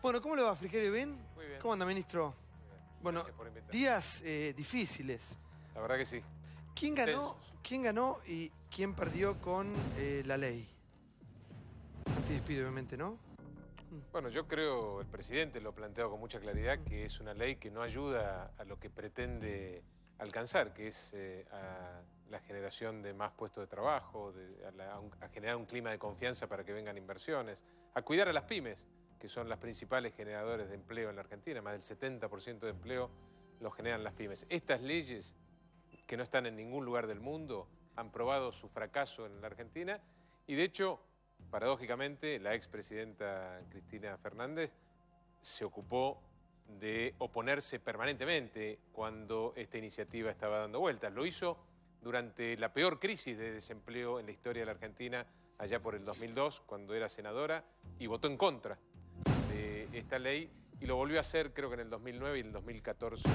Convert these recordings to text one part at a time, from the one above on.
Bueno, ¿cómo le va, Frigerio? ¿Bien? Muy bien. ¿Cómo anda, ministro? Bueno, Gracias por invitarme. días difíciles. La verdad que sí. ¿Quién Tensos. ganó y quién perdió con la ley? Antidespido, obviamente, ¿no? Bueno, yo creo, el presidente lo ha planteado con mucha claridad, que es una ley que no ayuda a lo que pretende alcanzar, que es a la generación de más puestos de trabajo, a generar un clima de confianza para que vengan inversiones, a cuidar a las pymes, que son las principales generadores de empleo en la Argentina. Más del 70% de empleo lo generan las pymes. Estas leyes, que no están en ningún lugar del mundo, han probado su fracaso en la Argentina y, de hecho, paradójicamente, la expresidenta Cristina Fernández se ocupó de oponerse permanentemente cuando esta iniciativa estaba dando vueltas. Lo hizo durante la peor crisis de desempleo en la historia de la Argentina, allá por el 2002, cuando era senadora, y votó en contra de esta ley, y lo volvió a hacer creo que en el 2009 y en el 2014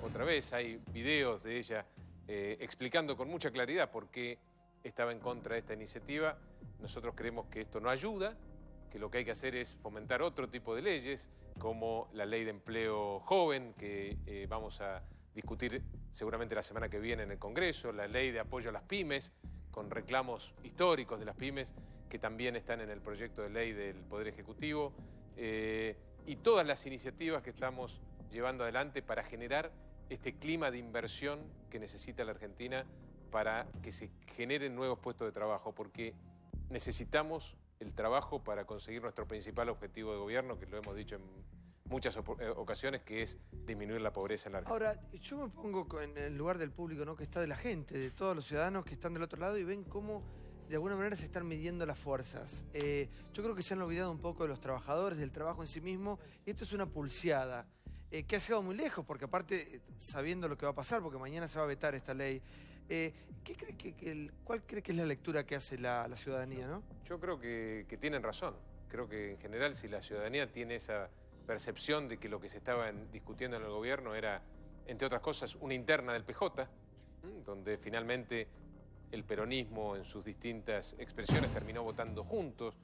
otra vez. Hay videos de ella explicando con mucha claridad por qué estaba en contra de esta iniciativa. Nosotros creemos que esto no ayuda, que lo que hay que hacer es fomentar otro tipo de leyes, como la ley de empleo joven, que vamos a discutir seguramente la semana que viene en el Congreso, la ley de apoyo a las pymes, con reclamos históricos de las pymes, que también están en el proyecto de ley del Poder Ejecutivo, y todas las iniciativas que estamos llevando adelante para generar este clima de inversión que necesita la Argentina para que se generen nuevos puestos de trabajo, porque necesitamos el trabajo para conseguir nuestro principal objetivo de gobierno, que lo hemos dicho en muchas ocasiones, que es disminuir la pobreza en la Argentina. Ahora, yo me pongo en el lugar del público, ¿no? Que está de la gente, de todos los ciudadanos que están del otro lado y ven cómo de alguna manera se están midiendo las fuerzas. Yo creo que se han olvidado un poco de los trabajadores, del trabajo en sí mismo, y esto es una pulseada que ha llegado muy lejos, porque aparte, sabiendo lo que va a pasar, porque mañana se va a vetar esta ley, ¿cuál cree que es la lectura que hace la ciudadanía, no? Yo creo que tienen razón. Creo que en general, si la ciudadanía tiene esa percepción de que lo que se estaba discutiendo en el gobierno era, entre otras cosas, una interna del PJ, donde finalmente el peronismo en sus distintas expresiones terminó votando juntos,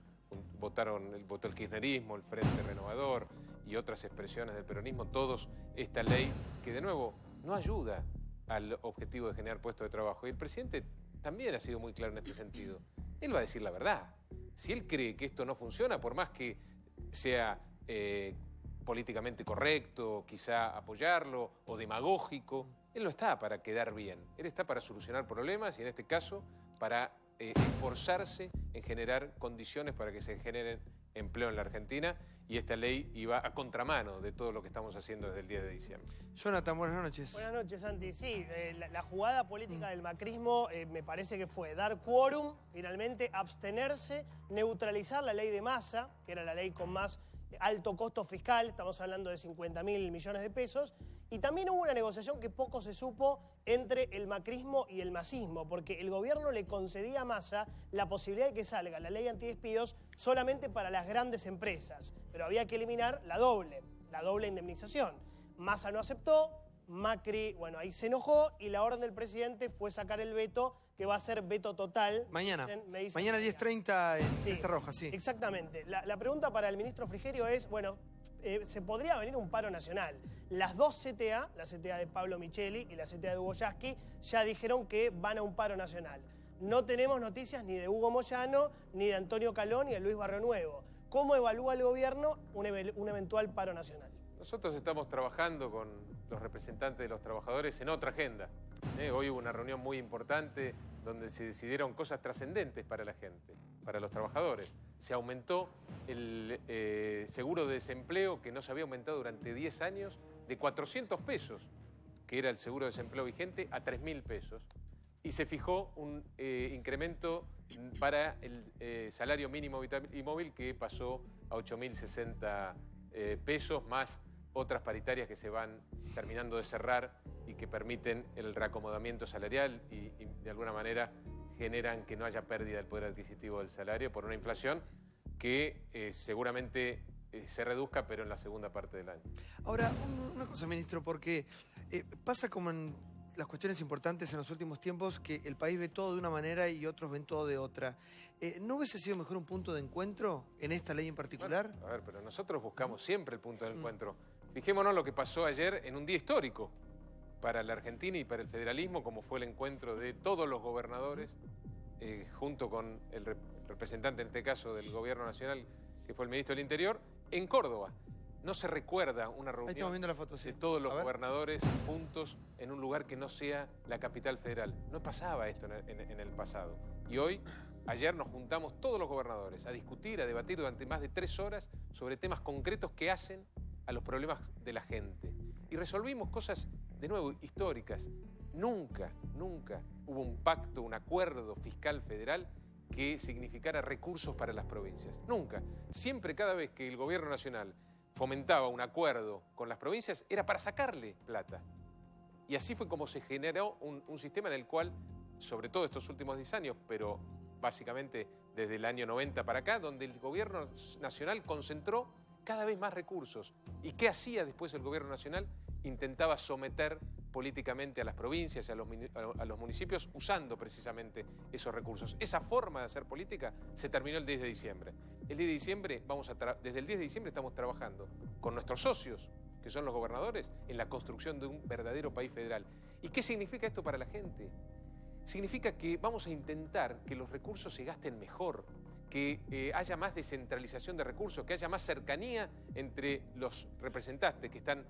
votó el kirchnerismo, el Frente Renovador y otras expresiones del peronismo, todos esta ley que, de nuevo, no ayuda al objetivo de generar puestos de trabajo. Y el presidente también ha sido muy claro en este sentido. Él va a decir la verdad. Si él cree que esto no funciona, por más que sea políticamente correcto, quizá apoyarlo, o demagógico, él no está para quedar bien. Él está para solucionar problemas y, en este caso, para esforzarse en generar condiciones para que se generen empleo en la Argentina, y esta ley iba a contramano de todo lo que estamos haciendo desde el 10 de diciembre. Jonathan, buenas noches. Buenas noches, Santi. Sí, la jugada política del macrismo me parece que fue dar quórum, finalmente abstenerse, neutralizar la ley de Massa, que era la ley con más alto costo fiscal, estamos hablando de 50.000 millones de pesos, y también hubo una negociación que poco se supo entre el macrismo y el masismo, porque el gobierno le concedía a Massa la posibilidad de que salga la ley antidespidos solamente para las grandes empresas, pero había que eliminar la doble indemnización. Massa no aceptó, Macri, bueno, ahí se enojó y la orden del presidente fue sacar el veto, que va a ser veto total. Mañana. Me dicen Mañana 10:30 en Cresta Roja, sí. Exactamente. La pregunta para el ministro Frigerio es, bueno, se podría venir un paro nacional. Las dos CTA, la CTA de Pablo Micheli y la CTA de Hugo Yasky, ya dijeron que van a un paro nacional. No tenemos noticias ni de Hugo Moyano, ni de Antonio Calón, ni de Luis Barrionuevo. ¿Cómo evalúa el gobierno un eventual paro nacional? Nosotros estamos trabajando con los representantes de los trabajadores en otra agenda. Hoy hubo una reunión muy importante donde se decidieron cosas trascendentes para la gente, para los trabajadores. Se aumentó el seguro de desempleo, que no se había aumentado durante 10 años, de 400 pesos, que era el seguro de desempleo vigente, a 3.000 pesos. Y se fijó un incremento para el salario mínimo y móvil, que pasó a 8.060 pesos, más otras paritarias que se van terminando de cerrar y que permiten el reacomodamiento salarial y de alguna manera generan que no haya pérdida del poder adquisitivo del salario por una inflación que seguramente se reduzca, pero en la segunda parte del año. Ahora, una cosa, ministro, porque pasa como en las cuestiones importantes en los últimos tiempos, que el país ve todo de una manera y otros ven todo de otra. ¿No hubiese sido mejor un punto de encuentro en esta ley en particular? Bueno, a ver, pero nosotros buscamos siempre el punto de encuentro. Fijémonos lo que pasó ayer en un día histórico para la Argentina y para el federalismo, como fue el encuentro de todos los gobernadores, junto con el representante, en este caso, del gobierno nacional, que fue el ministro del Interior, en Córdoba. No se recuerda una reunión viendo la foto, sí. de todos los gobernadores juntos en un lugar que no sea la capital federal. No pasaba esto en el pasado. Y hoy, ayer nos juntamos todos los gobernadores a discutir, a debatir durante más de 3 horas sobre temas concretos que hacen a los problemas de la gente. Y resolvimos cosas, de nuevo, históricas. Nunca hubo un pacto, un acuerdo fiscal federal que significara recursos para las provincias. Nunca. Siempre, cada vez que el gobierno nacional fomentaba un acuerdo con las provincias, era para sacarle plata. Y así fue como se generó un sistema en el cual, sobre todo estos últimos 10 años, pero básicamente desde el año 90 para acá, donde el gobierno nacional concentró cada vez más recursos. ¿Y qué hacía después el gobierno nacional? Intentaba someter políticamente a las provincias y a los municipios usando precisamente esos recursos. Esa forma de hacer política se terminó el 10 de diciembre. El 10 de diciembre desde el 10 de diciembre estamos trabajando con nuestros socios, que son los gobernadores, en la construcción de un verdadero país federal. ¿Y qué significa esto para la gente? Significa que vamos a intentar que los recursos se gasten mejor, que haya más descentralización de recursos, que haya más cercanía entre los representantes que están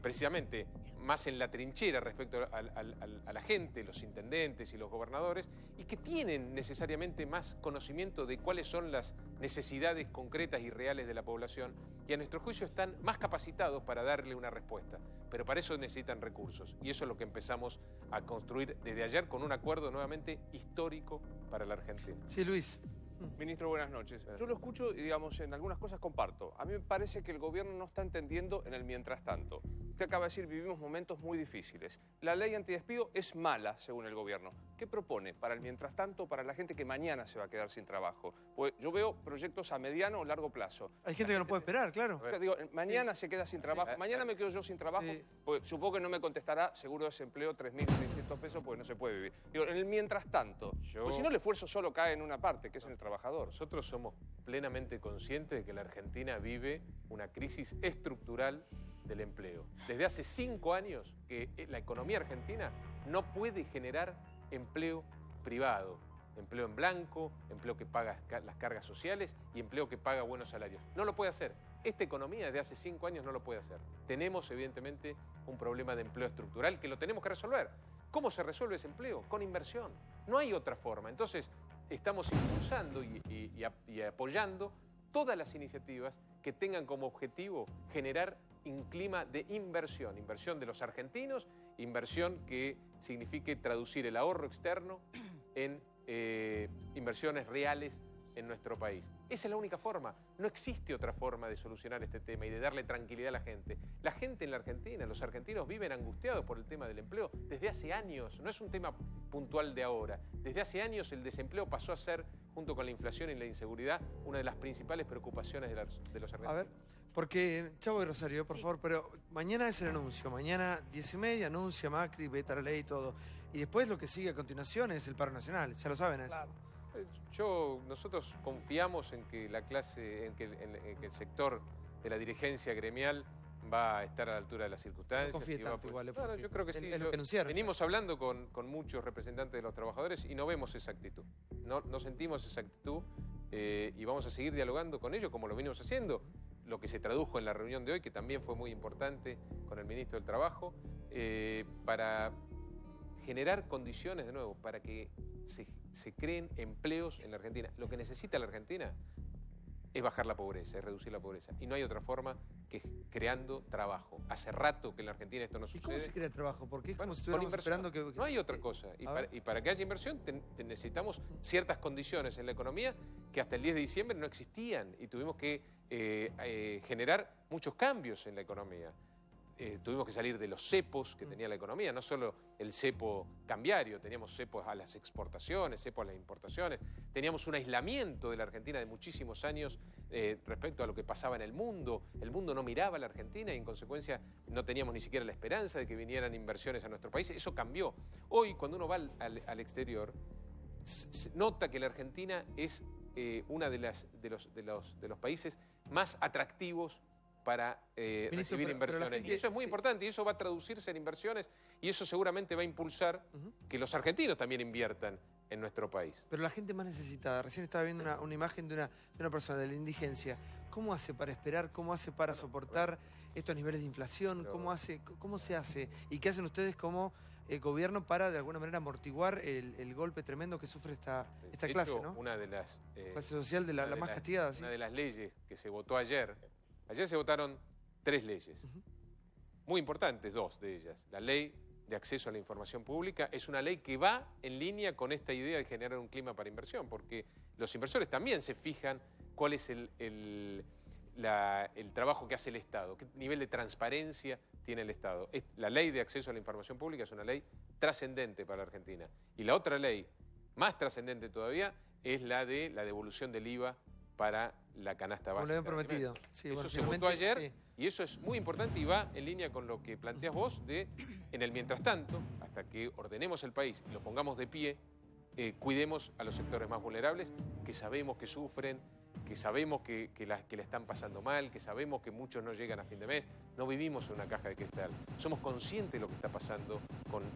precisamente más en la trinchera respecto a la gente, los intendentes y los gobernadores, y que tienen necesariamente más conocimiento de cuáles son las necesidades concretas y reales de la población, y a nuestro juicio están más capacitados para darle una respuesta. Pero para eso necesitan recursos, y eso es lo que empezamos a construir desde ayer con un acuerdo nuevamente histórico para la Argentina. Sí, Luis. Ministro, buenas noches. Yo lo escucho y, digamos, en algunas cosas comparto. A mí me parece que el gobierno no está entendiendo en el mientras tanto. Usted acaba de decir, vivimos momentos muy difíciles. La ley antidespido es mala, según el gobierno. ¿Qué propone para el mientras tanto, para la gente que mañana se va a quedar sin trabajo? Pues yo veo proyectos a mediano o largo plazo. Hay gente que no puede esperar, claro. Digo, mañana se queda sin trabajo. Mañana me quedo yo sin trabajo. Pues supongo que no me contestará seguro de desempleo 3.600 pesos porque no se puede vivir. Digo, en el mientras tanto. Pues si no, el esfuerzo solo cae en una parte, que es en el trabajador. Nosotros somos plenamente conscientes de que la Argentina vive una crisis estructural del empleo. Desde hace 5 años que la economía argentina no puede generar empleo privado, empleo en blanco, empleo que paga las cargas sociales y empleo que paga buenos salarios. No lo puede hacer. Esta economía desde hace 5 años no lo puede hacer. Tenemos evidentemente un problema de empleo estructural que lo tenemos que resolver. ¿Cómo se resuelve ese empleo? Con inversión. No hay otra forma. Entonces, estamos impulsando y apoyando todas las iniciativas que tengan como objetivo generar un clima de inversión de los argentinos, inversión que signifique traducir el ahorro externo en inversiones reales en nuestro país. Esa es la única forma. No existe otra forma de solucionar este tema y de darle tranquilidad a la gente. La gente en la Argentina, los argentinos viven angustiados por el tema del empleo desde hace años. No es un tema puntual de ahora. Desde hace años el desempleo pasó a ser, junto con la inflación y la inseguridad, una de las principales preocupaciones de los argentinos. A ver, porque, Chavo y Rosario, por favor, pero mañana es el anuncio. Mañana 10:30 anuncia Macri, veta la ley y todo. Y después lo que sigue a continuación es el paro nacional. Ya lo saben eso. Claro. Nosotros confiamos en que la clase, en que el sector de la dirigencia gremial va a estar a la altura de las circunstancias. No confíe tanto igual, Claro, yo creo que sí. Es lo que anunciaron. Venimos hablando con muchos representantes de los trabajadores y no vemos esa actitud. No sentimos esa actitud y vamos a seguir dialogando con ellos como lo venimos haciendo. Lo que se tradujo en la reunión de hoy, que también fue muy importante con el ministro del Trabajo, para generar condiciones, de nuevo, para que se creen empleos en la Argentina. Lo que necesita la Argentina es bajar la pobreza, es reducir la pobreza. Y no hay otra forma que creando trabajo. Hace rato que en la Argentina esto no sucede. ¿Y cómo se crea trabajo? Porque es bueno, como si estuviéramos esperando que... No hay otra cosa. Y para que haya inversión necesitamos ciertas condiciones en la economía que hasta el 10 de diciembre no existían y tuvimos que generar muchos cambios en la economía. Tuvimos que salir de los cepos que tenía la economía, no solo el cepo cambiario, teníamos cepos a las exportaciones, cepos a las importaciones, teníamos un aislamiento de la Argentina de muchísimos años respecto a lo que pasaba en el mundo no miraba a la Argentina y en consecuencia no teníamos ni siquiera la esperanza de que vinieran inversiones a nuestro país, eso cambió. Hoy cuando uno va al exterior, nota que la Argentina es uno de los países más atractivos para recibir inversiones. Y eso es muy importante y eso va a traducirse en inversiones y eso seguramente va a impulsar que los argentinos también inviertan en nuestro país. Pero la gente más necesitada, recién estaba viendo una imagen de una persona de la indigencia. ¿Cómo hace para esperar? ¿Cómo hace para soportar estos niveles de inflación? ¿Cómo se hace? ¿Y qué hacen ustedes como gobierno para de alguna manera amortiguar el golpe tremendo que sufre esta clase, ¿no? Una de las... clase social de la más castigada. ¿Sí? Una de las leyes que se votó ayer. Ayer se votaron 3 leyes, muy importantes, 2 de ellas. La ley de acceso a la información pública es una ley que va en línea con esta idea de generar un clima para inversión, porque los inversores también se fijan cuál es el trabajo que hace el Estado, qué nivel de transparencia tiene el Estado. La ley de acceso a la información pública es una ley trascendente para la Argentina. Y la otra ley, más trascendente todavía, es la de la devolución del IVA para la canasta básica. Como lo habían prometido. Sí, eso se votó ayer y eso es muy importante y va en línea con lo que planteas vos en el mientras tanto, hasta que ordenemos el país y lo pongamos de pie, cuidemos a los sectores más vulnerables que sabemos que sufren, que sabemos que la están pasando mal, que sabemos que muchos no llegan a fin de mes. No vivimos en una caja de cristal. Somos conscientes de lo que está pasando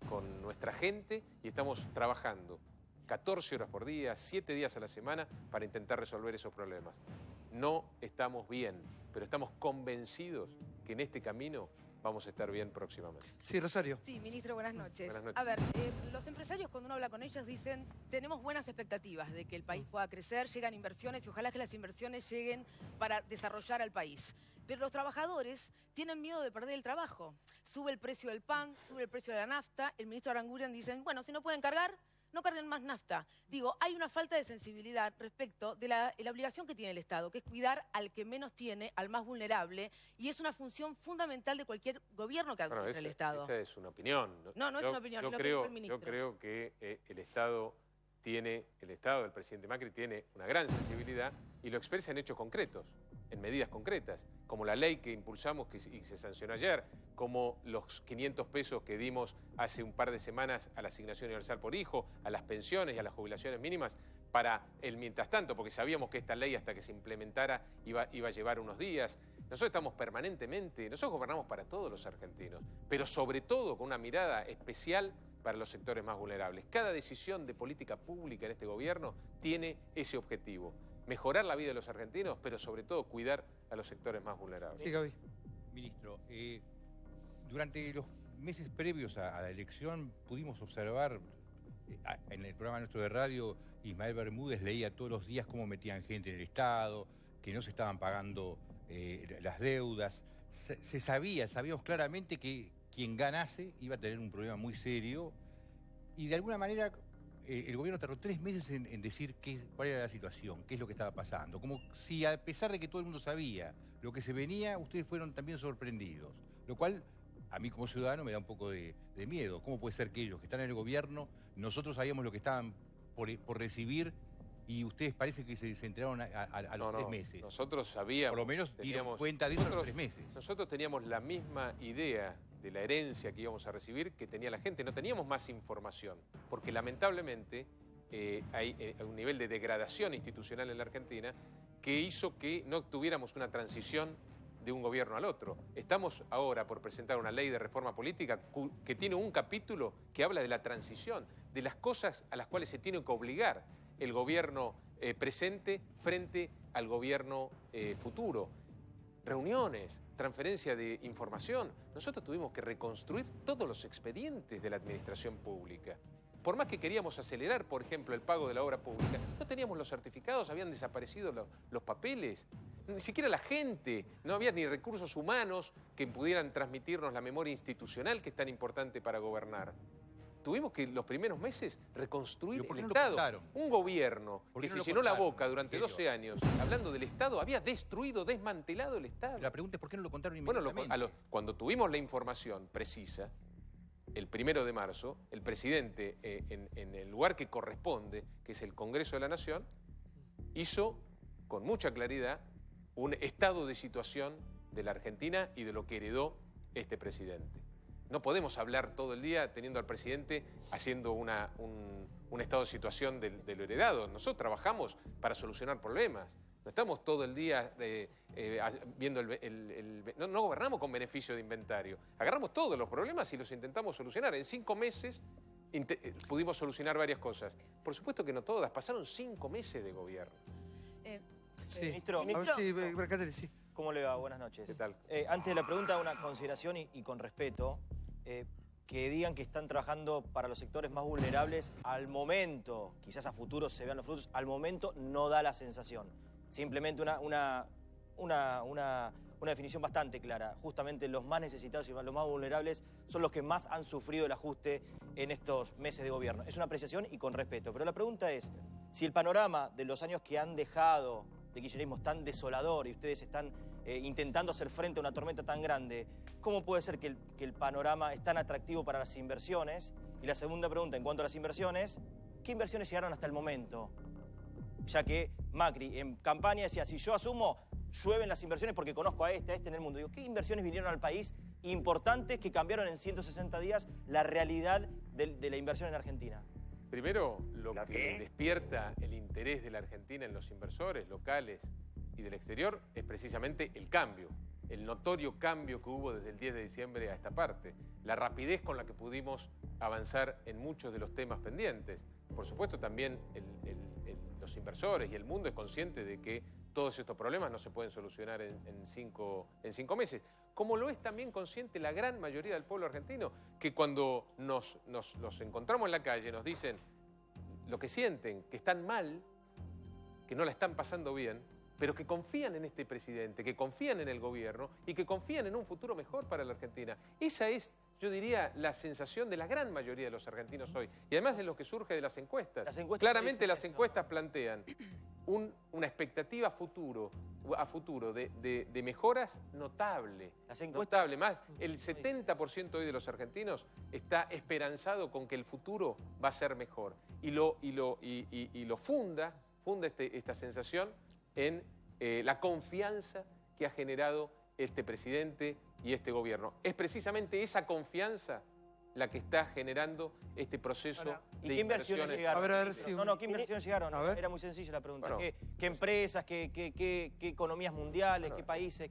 con nuestra gente y estamos trabajando 14 horas por día, 7 días a la semana para intentar resolver esos problemas. No estamos bien, pero estamos convencidos que en este camino vamos a estar bien próximamente. Sí, Rosario. Sí, ministro, buenas noches. Buenas noches. A ver, los empresarios cuando uno habla con ellos dicen, tenemos buenas expectativas de que el país pueda crecer, llegan inversiones y ojalá que las inversiones lleguen para desarrollar al país. Pero los trabajadores tienen miedo de perder el trabajo. Sube el precio del pan, sube el precio de la nafta, el ministro Aranguren dice, bueno, si no pueden cargar, no carguen más nafta. Digo, hay una falta de sensibilidad respecto de la obligación que tiene el Estado, que es cuidar al que menos tiene, al más vulnerable, y es una función fundamental de cualquier gobierno que administre el Estado. Esa es una opinión. No es una opinión, es lo que dijo el ministro. Yo creo que el Estado, el presidente Macri, tiene una gran sensibilidad y lo expresa en hechos concretos, en medidas concretas, como la ley que impulsamos y se sancionó ayer, como los 500 pesos que dimos hace un par de semanas a la asignación universal por hijo, a las pensiones y a las jubilaciones mínimas para el mientras tanto, porque sabíamos que esta ley hasta que se implementara iba a llevar unos días. Nosotros estamos permanentemente, nosotros gobernamos para todos los argentinos, pero sobre todo con una mirada especial para los sectores más vulnerables. Cada decisión de política pública en este gobierno tiene ese objetivo. Mejorar la vida de los argentinos, pero sobre todo cuidar a los sectores más vulnerables. Sí, Gaby. Ministro, durante los meses previos a la elección pudimos observar en el programa nuestro de radio, Ismael Bermúdez leía todos los días cómo metían gente en el Estado, que no se estaban pagando las deudas. Sabíamos claramente que quien ganase iba a tener un problema muy serio y de alguna manera el gobierno tardó 3 meses en decir cuál era la situación, qué es lo que estaba pasando. Como si a pesar de que todo el mundo sabía lo que se venía, ustedes fueron también sorprendidos. Lo cual a mí como ciudadano me da un poco de miedo. ¿Cómo puede ser que ellos que están en el gobierno, nosotros sabíamos lo que estaban por recibir y ustedes parece que se enteraron a los 3 meses? Nosotros sabíamos. Por lo menos dieron cuenta de eso a los 3 meses. Nosotros teníamos la misma idea de la herencia que íbamos a recibir que tenía la gente. No teníamos más información, porque lamentablemente hay un nivel de degradación institucional en la Argentina que hizo que no tuviéramos una transición de un gobierno al otro. Estamos ahora por presentar una ley de reforma política que tiene un capítulo que habla de la transición, de las cosas a las cuales se tiene que obligar el gobierno presente frente al gobierno futuro. Reuniones, transferencia de información. Nosotros tuvimos que reconstruir todos los expedientes de la administración pública. Por más que queríamos acelerar, por ejemplo, el pago de la obra pública, no teníamos los certificados, habían desaparecido los papeles. Ni siquiera la gente, no había ni recursos humanos que pudieran transmitirnos la memoria institucional que es tan importante para gobernar. tuvimos que los primeros meses reconstruir ¿Pero por el qué no lo Estado. contaron? Un gobierno ¿Por que qué se no lo llenó la contaron, boca durante Rogelio? 12 años hablando del Estado, había destruido, desmantelado el Estado. La pregunta es ¿por qué no lo contaron Bueno, inmediatamente? cuando tuvimos la información precisa, el 1 de marzo, el presidente, en el lugar que corresponde, que es el Congreso de la Nación, hizo con mucha claridad un estado de situación de la Argentina y de lo que heredó este presidente. No podemos hablar todo el día teniendo al presidente haciendo un estado de situación de lo heredado. Nosotros trabajamos para solucionar problemas. No estamos todo el día viendo no gobernamos con beneficio de inventario. Agarramos todos los problemas y los intentamos solucionar. En 5 meses pudimos solucionar varias cosas. Por supuesto que no todas. Pasaron 5 meses de gobierno. Sí. Ministro, A ver si, Bercatelli, sí. ¿cómo le va? Buenas noches. ¿Qué tal? Antes de la pregunta, una consideración y con respeto. Que digan que están trabajando para los sectores más vulnerables, al momento, quizás a futuro se vean los frutos, al momento no da la sensación. Simplemente una definición bastante clara. Justamente los más necesitados y los más vulnerables son los que más han sufrido el ajuste en estos meses de gobierno. Es una apreciación y con respeto. Pero la pregunta es, si el panorama de los años que han dejado de kirchnerismo es tan desolador y ustedes están intentando hacer frente a una tormenta tan grande, ¿cómo puede ser que el panorama es tan atractivo para las inversiones? Y la segunda pregunta, en cuanto a las inversiones, ¿qué inversiones llegaron hasta el momento? Ya que Macri en campaña decía, si yo asumo, llueven las inversiones porque conozco a este en el mundo. Digo, ¿qué inversiones vinieron al país importantes que cambiaron en 160 días la realidad de la inversión en Argentina? Primero, lo que despierta el interés de la Argentina en los inversores locales y del exterior es precisamente el cambio, el notorio cambio que hubo desde el 10 de diciembre a esta parte, la rapidez con la que pudimos avanzar en muchos de los temas pendientes. Por supuesto, también los inversores y el mundo es consciente de que todos estos problemas no se pueden solucionar en cinco meses. Como lo es también consciente la gran mayoría del pueblo argentino, que cuando nos encontramos en la calle nos dicen lo que sienten, que están mal, que no la están pasando bien, pero que confían en este presidente, que confían en el gobierno y que confían en un futuro mejor para la Argentina. Esa es, yo diría, la sensación de la gran mayoría de los argentinos hoy. Y además de lo que surge de las encuestas. Claramente las encuestas plantean una expectativa a futuro de mejoras notable. Las encuestas, notable. Más, el 70% hoy de los argentinos está esperanzado con que el futuro va a ser mejor. Y lo funda esta sensación en la confianza que ha generado este presidente y este gobierno. Es precisamente esa confianza la que está generando este proceso de ¿qué inversiones llegaron? A ver, sí. ¿Qué inversiones llegaron? Era muy sencilla la pregunta. Bueno, ¿Qué empresas, qué economías mundiales, qué países?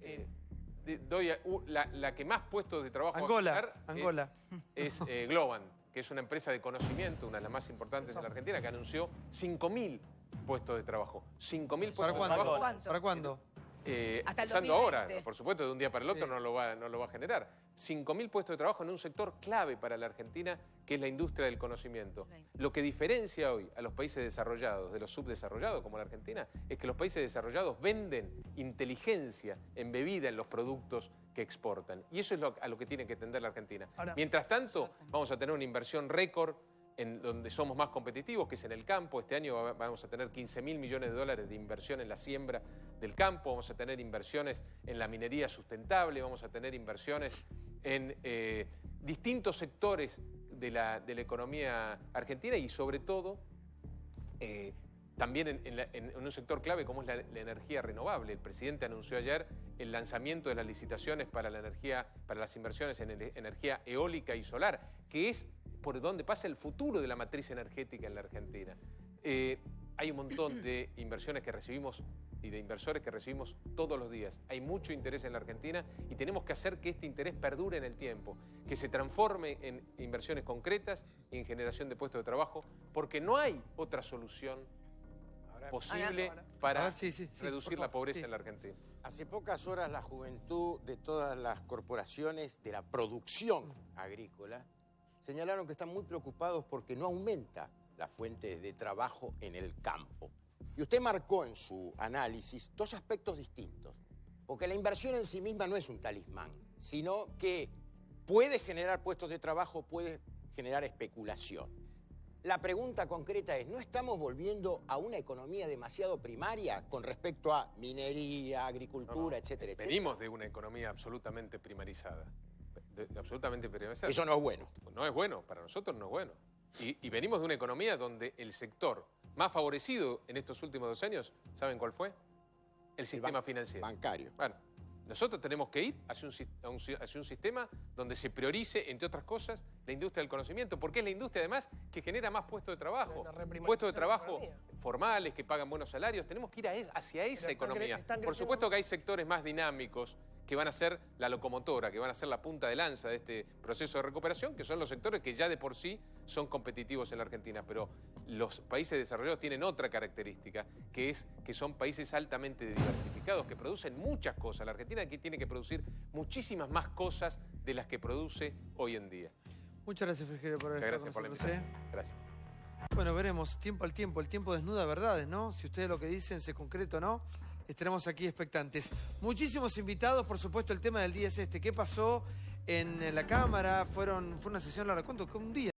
Doy la que más puestos de trabajo Angola. es Globant, que es una empresa de conocimiento, una de las más importantes de la Argentina, que anunció 5.000 puestos de trabajo. 5.000 puestos de trabajo. ¿Para cuándo? Hasta el Empezando 2020. ahora, por supuesto, de un día para el otro no lo va a generar. 5.000 puestos de trabajo en un sector clave para la Argentina, que es la industria del conocimiento. Lo que diferencia hoy a los países desarrollados de los subdesarrollados, como la Argentina, es que los países desarrollados venden inteligencia embebida en los productos que exportan. Y eso es a lo que tiene que tender la Argentina. Ahora, mientras tanto, vamos a tener una inversión récord en donde somos más competitivos, que es en el campo. Este año vamos a tener 15.000 millones de dólares de inversión en la siembra del campo, vamos a tener inversiones en la minería sustentable, vamos a tener inversiones en distintos sectores de la economía argentina y sobre todo también en un sector clave como es la energía renovable. El presidente anunció ayer el lanzamiento de las licitaciones para las inversiones en energía eólica y solar, que es por donde pasa el futuro de la matriz energética en la Argentina. Hay un montón de inversiones que recibimos y de inversores que recibimos todos los días. Hay mucho interés en la Argentina y tenemos que hacer que este interés perdure en el tiempo, que se transforme en inversiones concretas y en generación de puestos de trabajo, porque no hay otra solución posible para reducir la pobreza en la Argentina. Hace pocas horas la juventud de todas las corporaciones de la producción agrícola señalaron que están muy preocupados porque no aumenta la fuente de trabajo en el campo. Y usted marcó en su análisis dos aspectos distintos, porque la inversión en sí misma no es un talismán, sino que puede generar puestos de trabajo, puede generar especulación. La pregunta concreta es, ¿no estamos volviendo a una economía demasiado primaria con respecto a minería, agricultura, etcétera, etcétera? Venimos de una economía absolutamente primarizada. Absolutamente primarizada. Eso no es bueno. No es bueno, para nosotros no es bueno. Y venimos de una economía donde el sector más favorecido en estos últimos 2 años, ¿saben cuál fue? El sistema financiero. Bancario. Bueno, nosotros tenemos que ir hacia un sistema donde se priorice, entre otras cosas, la industria del conocimiento, porque es la industria, además, que genera más puestos de trabajo. Puestos de trabajo formales, que pagan buenos salarios. Tenemos que ir hacia esa economía. Por supuesto que hay sectores más dinámicos que van a ser la locomotora, que van a ser la punta de lanza de este proceso de recuperación, que son los sectores que ya de por sí son competitivos en la Argentina. Pero los países desarrollados tienen otra característica, que es que son países altamente diversificados, que producen muchas cosas. La Argentina aquí tiene que producir muchísimas más cosas de las que produce hoy en día. Muchas gracias, Frigerio, por haber estado con nosotros. Gracias. Bueno, veremos, tiempo al tiempo. El tiempo desnuda verdades, ¿no? Si ustedes lo que dicen se concreta o no, estaremos aquí expectantes. Muchísimos invitados, por supuesto, el tema del día es este. ¿Qué pasó en la Cámara? Fue una sesión larga. ¿Cuánto? ¿Un día?